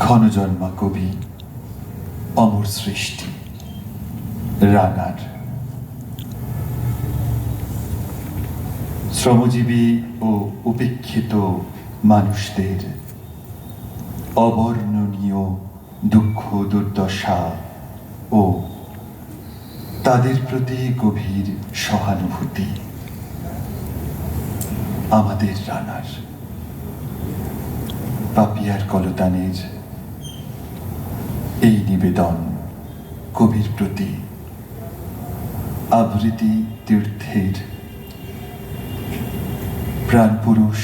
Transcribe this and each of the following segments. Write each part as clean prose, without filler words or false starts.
ক্ষণজন্মা কবি, অমর সৃষ্টি রানার। শ্রমজীবী ও উপেক্ষিত মানুষদের অবর্ণনীয় দুঃখ দুর্দশা ও তাদের প্রতি গভীর সহানুভূতি আমাদের রানার। পাপিয়ার কলতানের এই নিবেদন কবির প্রতি আবৃত্তি তীর্থের প্রাণপুরুষ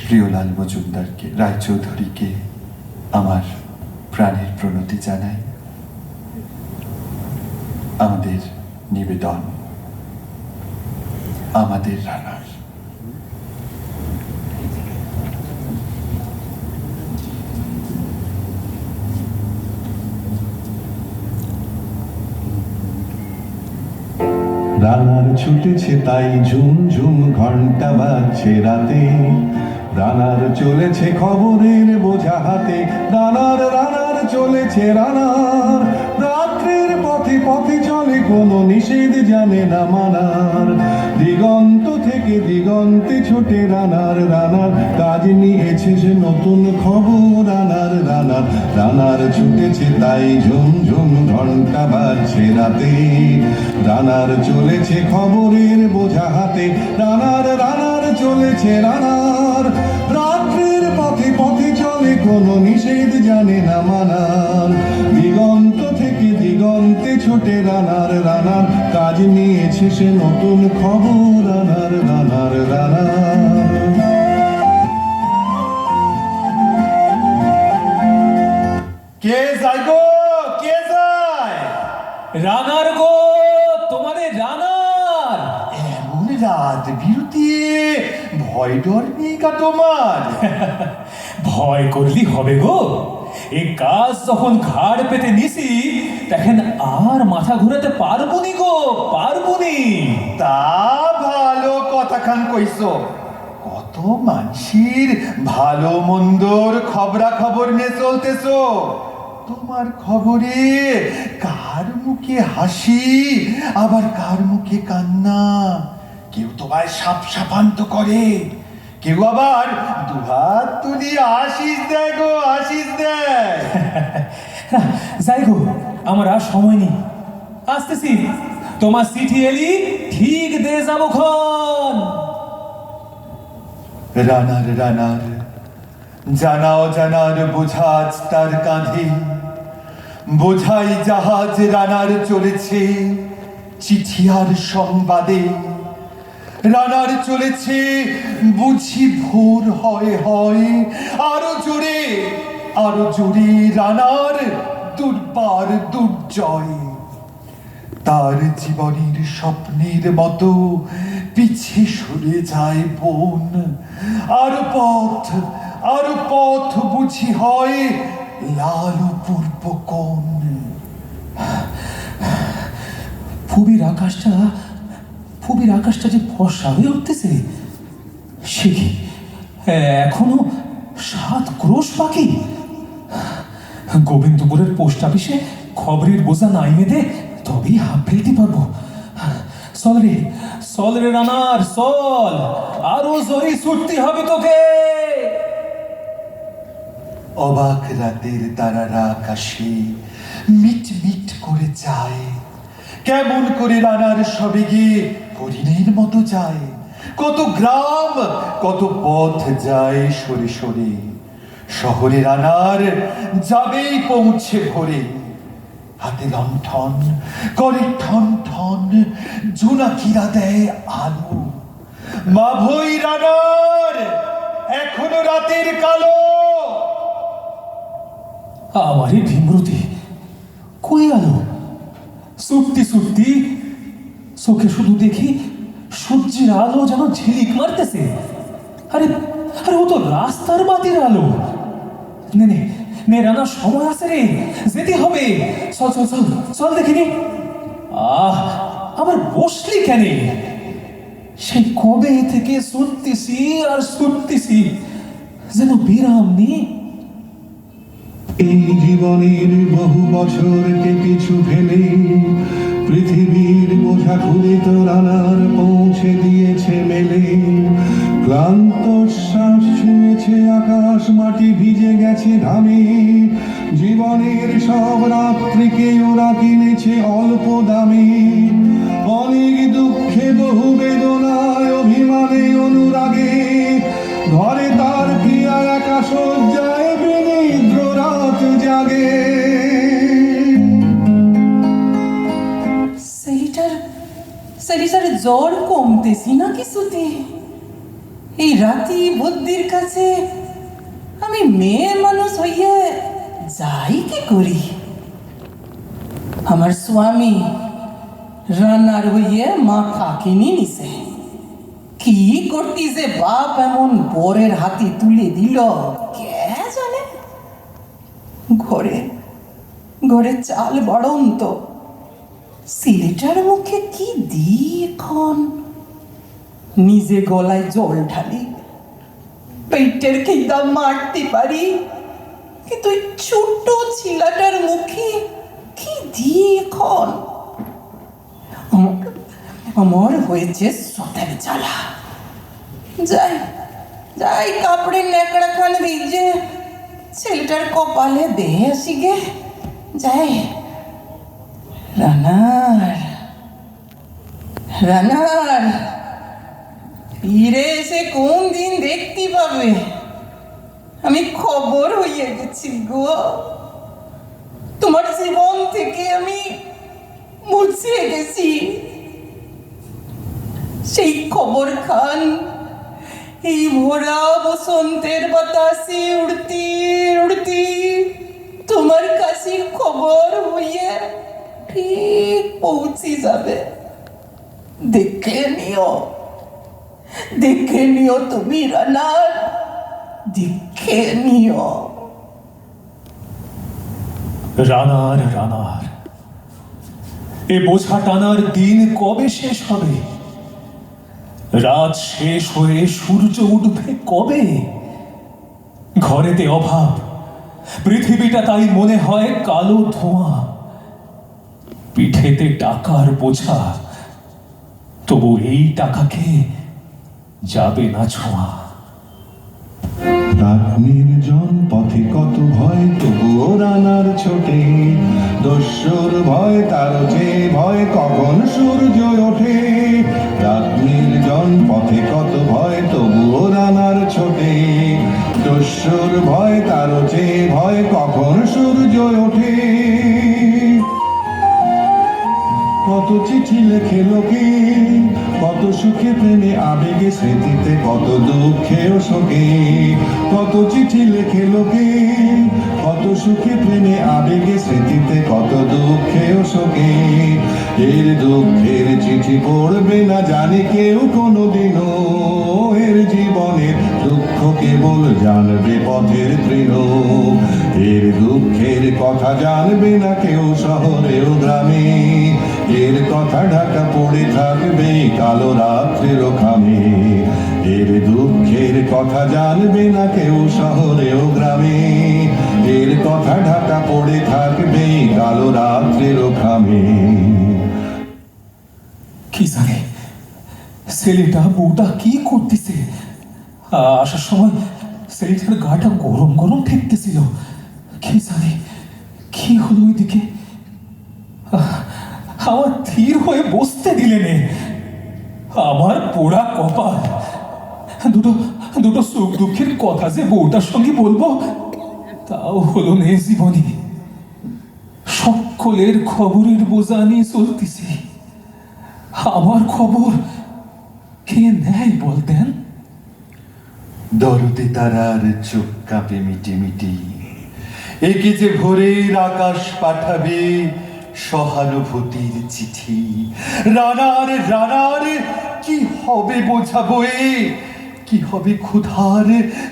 প্রিয়লাল মজুমদারকে, রায়চৌধুরীকে আমার প্রাণের প্রণতি জানাই। আমাদের নিবেদন আমাদের রানার। রানার ছুটেছে তাই ঝুম ঝুম ঘন্টা বাজছে রাতে, রানার চলেছে খবরের বোঝা হাতে, রানার রানার চলেছে রানার। রাত্রির পথে পথে চলে কোনো নিষেধ জানে না মানার, দিগন্ত থেকে দিগন্তে ছোটে রানার। রানার কাজ নিয়েছে সে নতুন খবর, রানার রানার রানার ছুটেছে তাই ঝুম ঝুম ঘন্টা বাজছে রাতে, রানার চলেছে খবরের বোঝা হাতে, রানার রানার চলেছে রানার। রাত্রির পথে পথে চলে কোনো নিষেধ জানে না মানার, দিগন্ত থেকে দিগন্তে ছোটে রানার। রানার কাজ নিয়েছে সে নতুন খবর, রানার রানার রানার। কে যায় গো, কে যায়? রানার গো, তোমাদের রানার। এমন রাত বিরতি ভয় ডর নেই কা তোমার? ভয় করলি হবে গো, এই কাজ যখন ঘাড় পেতে নিছি দেখেন আর মাথা ঘুরাতে পারবনি গো, পারবনি। তা ভালো কথা খান কইছো। কত মানসির ভালো মন্দর খবরা খবর নিয়ে চলতেছো। তোমার খবরে কার মুখে হাসি আবার কার মুখে কান্না। কেউ তোমায় সাপ সাপান্ত করে, কেউ আবার দুহাত তুলি আশিস দেয় গো, আশিস দেয়। যাই গো, আমার আর সময় নেই, আসতেছি। তোমার চিঠি এলি ঠিক দিয়ে যাবো খন। রানার রানার জানা অজানার বোঝাজ তার কাঁধে, বোঝাই জাহাজ রানার চলেছে চিঠি আর সংবাদে। রানার চলেছে বুঝি ভোর হয় হয়, আরো জোরে আরো জোরে রানার দুর্বার দুর্জয়। তার জীবনের স্বপ্নের মতো পিছে সরে যায় বন, আরো পথ বুঝি হয় লাল পূর্ব কোণ। ফুবির আকাশটা যে ফর্সা হয়ে উঠতেছে, সে কি এখনো 7 ক্রোশ বাকি? গোবিন্দপুরের পোস্ট অফিসে খবরের বোঝা নাইমে দে, তবেই হাফ ফেলতে পারবো। চল রে রানার চল, আরো জোরে ছুটতে হবে তোকে। অবাক রাতের তারারা আকাশে মিট মিট করে যায়, কেমন করে রানার সবেগে হরিণের মতো যায়। কত গ্রাম কত পথ যায় সরে সরে, শহরে রানার যাবেই পৌঁছে ভোরে। হাতে লণ্ঠন করে ঠন ঠন, জোনাকিরা দেয় আলো। মা ভই রানার এখনো রাতের কালো। আমারই ভীমরতি কই আলো? ছুটতি চোখে শুধু দেখি সূর্যের আলো যেন ঝিলিক মারতেছে। আরে ও তো রাস্তার বাতির আলো। নে রানা, সময় আছে রে, যেতে হবে। চল দেখিনি। আবার বসলি কেন? সেই কবে থেকে ছুটতেছি আর ছুটতেছি, যেন বিরাম নেই। এই জীবনের বহু বছরকে পিছু ফেলে পৃথিবীর বোঝা খুলিত রানার পৌঁছে দিয়েছে মেলে। ক্লান্ত শ্বাস ছুঁয়েছে আকাশ, মাটি ভিজে গেছে ঘামে। জীবনের সব রাত্রিকে ওরা কিনেছে অল্প দামে। অনেক দুঃখে বহু বেদনায় অভিমানে অনুরাগে ঘরে তার প্রিয়া একা শয্যায় বিনিদ্র রাত জাগে। সেলিটার জ্বর কমতেছি না কিছুতে। এই রাতি বুদ্ধির কাছে আমি মেয়ে মানুষ হইয়ে যাই কি করি? আমার স্বামী রান্নার হইয়ে মাথা কিনে নিছে। কি করতিছে বাপ এমন বরের হাতে তুলে দিল কে জানে। ঘরে চাল বাড়ন্ত, সিলেটার মুখে কি দি এখন? নিজে গলায় জল ঢালি, পেটের খিদা মারতে পারি, কিন্তু ওই ছোট্ট ছিলাটার মুখে কি দি এখন? আমার হয়েছে সতের জ্বালা। যাই কাপড়ের ন্যাকড়া খান ভিজে ছেলেটার কপালে দেহে আসি গে। যাই রানার ফিরে এসে কোন দিন দেখতে পাবে? আমি খবর হইয়া গেছি গো। তোমার জীবন থেকে আমি মুছে গেছি। সেই খবর খান এই ভোরা বসন্তের বাতাসে উড়তি উড়তি তোমার কাছে খবর হইয়া ঠিক পৌঁছে যাবে। দেখে নিও তুমি রানার, দেখে নিও। রানার এ বোঝা টানার দিন কবে শেষ হবে? রাত শেষ হয়ে সূর্য উঠবে কবে? ঘরেতে অভাব, পৃথিবীটা তাই মনে হয় কালো ধোঁয়া। পিঠেতে টাকার বোঝা, তবু এই টাকাকে যাবে না ছোঁয়া। রাত নির্জন পথে কত ভয়, তবুও রানার ছোটে। দস্যুর ভয়, তার যে ভয় কখন সূর্য ওঠে। রাত নির্জন পথে কত ভয়, তবুও রানার ছোটে। দস্যুর ভয়, তার যে ভয় কখন সূর্য ওঠে। কত চিঠি লেখে লোকে, কত সুখে প্রেমে আবেগে স্মৃতিতে, কত দুঃখে ও শোকে। কত চিঠি লেখে লোকে, কত সুখে প্রেমে আবেগে স্মৃতিতে, কত দুঃখে ও শোকে। এর দুঃখের চিঠি পড়বে না জানি কেউ কোনোদিনও। এর জীবনের দুঃখ কেবল জানবে পথের তৃণ। এর দুঃখের কথা জানবে না কেউ শহরে ও গ্রামে। এর কথা ঢাকা পড়ে থাকবে কালো রাত্রির খামে। এর দুঃখের কথা জানবে না কেউ শহরে ও গ্রামে। এর কথা ঢাকা পড়ে থাকবে কালো রাত্রির খামে। কি জানে ছেলেটা বউটা কি করতেছে? আসার সময় ছেলেটার গাটা গরম গরম ঠেকতেছিল। কি জানে কি হলো ওইদিকে? আমার ধীর হয়ে বসতে দিলে নে। আমার পোড়া কপাল। দুটো সুখ দুঃখের কথা যে বউটার সঙ্গে বলবো তাও হলো নে জীবনে। সকলের খবরের বোঝা নিয়ে চলতেছি। আমার খবর কে নেয় বলতেন? দরদে তারার চোখ কাঁপে মিটি মিটি। একে যে ভোরের আকাশ পাঠাবে সহানুভূতির চিঠি। রানার কি হবে বোঝাবো এ? কি হবে ক্ষুধার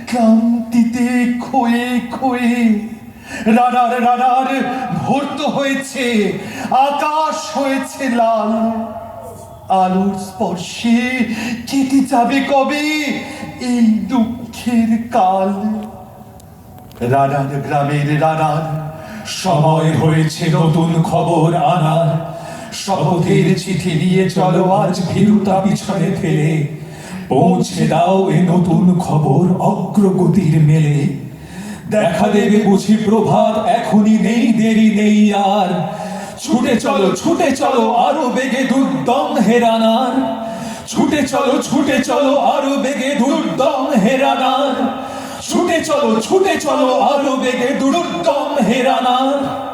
ক্লান্তিতে ক্ষয়ে ক্ষয়ে? রানার ভর্ত হয়েছে, আকাশ হয়েছে লাল। আলোর স্পর্শে কেটে যাবে কবে এই দুঃখের কাল? রানার গ্রামের রানার সময় হয়েছে নতুন খবর আনার। শপথের চিঠি নিয়ে চলো আজ ভীরুতা পিছনে ফেলে, পৌঁছে দাও এ নতুন খবর অগ্রগতির মেলে। দেখা দেবে বুঝি প্রভাত, এখনই নেই দেরি নেই আর। ছুটে চলো আরো বেগে দুর্দম হেরানার। ছুটে চলো আরো বেগে দুর্দম হেরানার। ছুটে চলো আরো বেগে দুর্দম হেরানার।